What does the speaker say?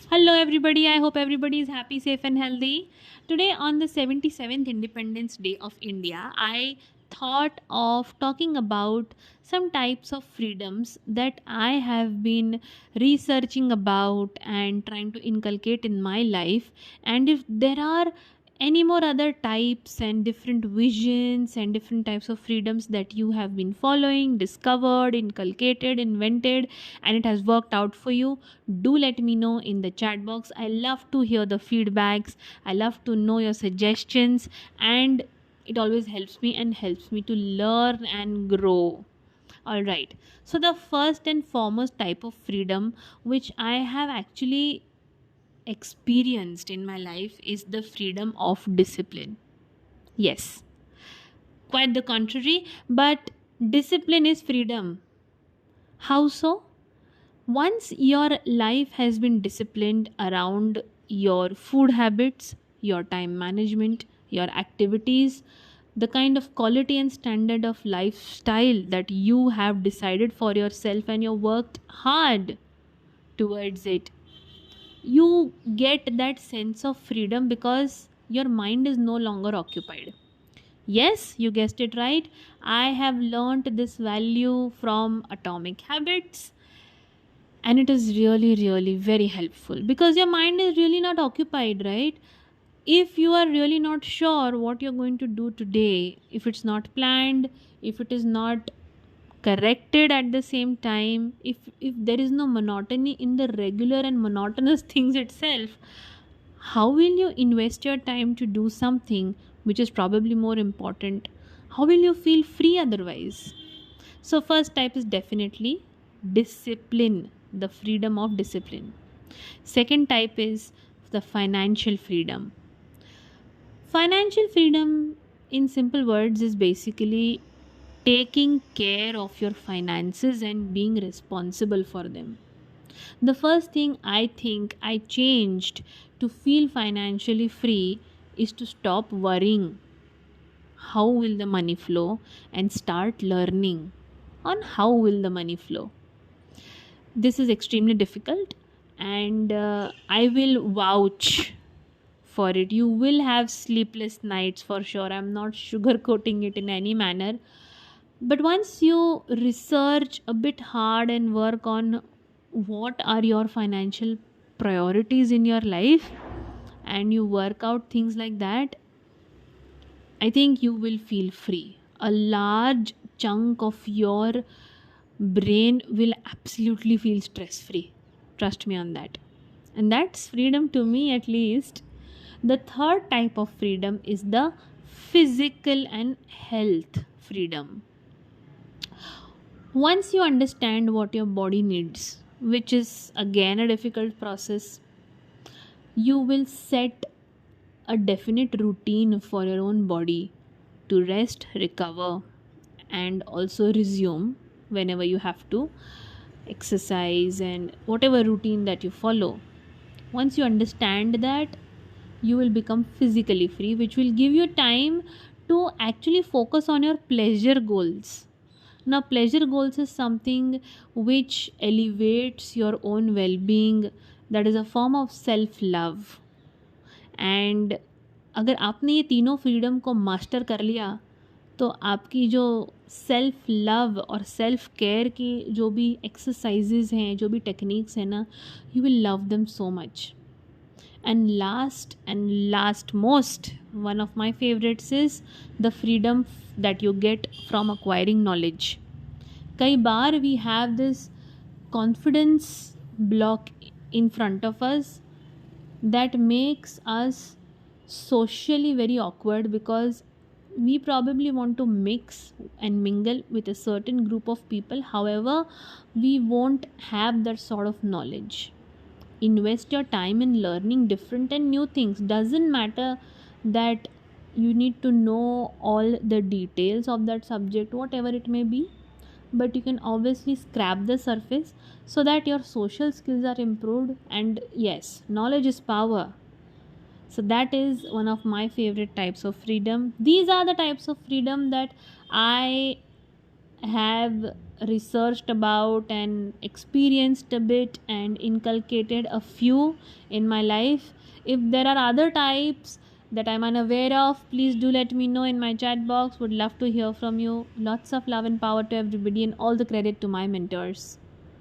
Hello, everybody. I hope everybody is happy, safe, and healthy. Today, on the 77th Independence Day of India, I thought of talking about some types of freedoms that I have been researching about and trying to inculcate in my life. And if there are any more other types and different visions and different types of freedoms that you have been following, discovered, inculcated, invented, and it has worked out for you, do let me know in the chat box. I love to hear the feedbacks. I love to know your suggestions, and it always helps me and helps me to learn and grow. All right. So the first and foremost type of freedom which I have actually experienced in my life is the freedom of discipline. Yes, quite the contrary, but discipline is freedom. How so? Once your life has been disciplined around your food habits, your time management, your activities, the kind of quality and standard of lifestyle that you have decided for yourself and you worked hard towards it, you get that sense of freedom because your mind is no longer occupied. Yes, you guessed it right. I have learned this value from Atomic Habits, and it is really very helpful because your mind is really not occupied, right? If you are really not sure what you're going to do today, if it's not planned, if it is not corrected at the same time, if there is no monotony in the regular and monotonous things itself, how will you invest your time to do something which is probably more important? How will you feel free otherwise? So first type is definitely discipline, the freedom of discipline. Second type is the financial freedom. Financial freedom, in simple words, is basically taking care of your finances and being responsible for them. The first thing I think I changed to feel financially free is to stop worrying how will the money flow and start learning on how will the money flow. This is extremely difficult, and I will vouch for it. You will have sleepless nights for sure. I'm not sugarcoating it in any manner. But once you research a bit hard and work on what are your financial priorities in your life, and you work out things like that, I think you will feel free. A large chunk of your brain will absolutely feel stress free. Trust me on that. And that's freedom to me, at least. The third type of freedom is the physical and health freedom. Once you understand what your body needs, which is again a difficult process, you will set a definite routine for your own body to rest, recover, and also resume whenever you have to exercise and whatever routine that you follow. Once you understand that, you will become physically free, which will give you time to actually focus on your pleasure goals. Now, pleasure goals is something which elevates your own well being, that is a form of self love. And अगर आपने ये तीनों freedom को master कर लिया, तो आपकी जो सेल्फ लव और सेल्फ केयर की जो भी एक्सरसाइजेज हैं, जो भी टेक्निक्स हैं ना, you will love them so much. And last most, one of my favorites is the freedom that you get from acquiring knowledge. कई बार we have this confidence block in front of us that makes us socially very awkward because we probably want to mix and mingle with a certain group of people. However, we won't have that sort of knowledge. Invest your time in learning different and new things. Doesn't matter that you need to know all the details of that subject, whatever it may be, but you can obviously scrap the surface so that your social skills are improved. And yes, knowledge is power. So that is one of my favorite types of freedom. These are the types of freedom that I have researched about and experienced a bit and inculcated a few in my life. If there are other types that I'm unaware of, please do let me know in my chat box. Would love to hear from you. Lots of love and power to everybody, and all the credit to my mentors.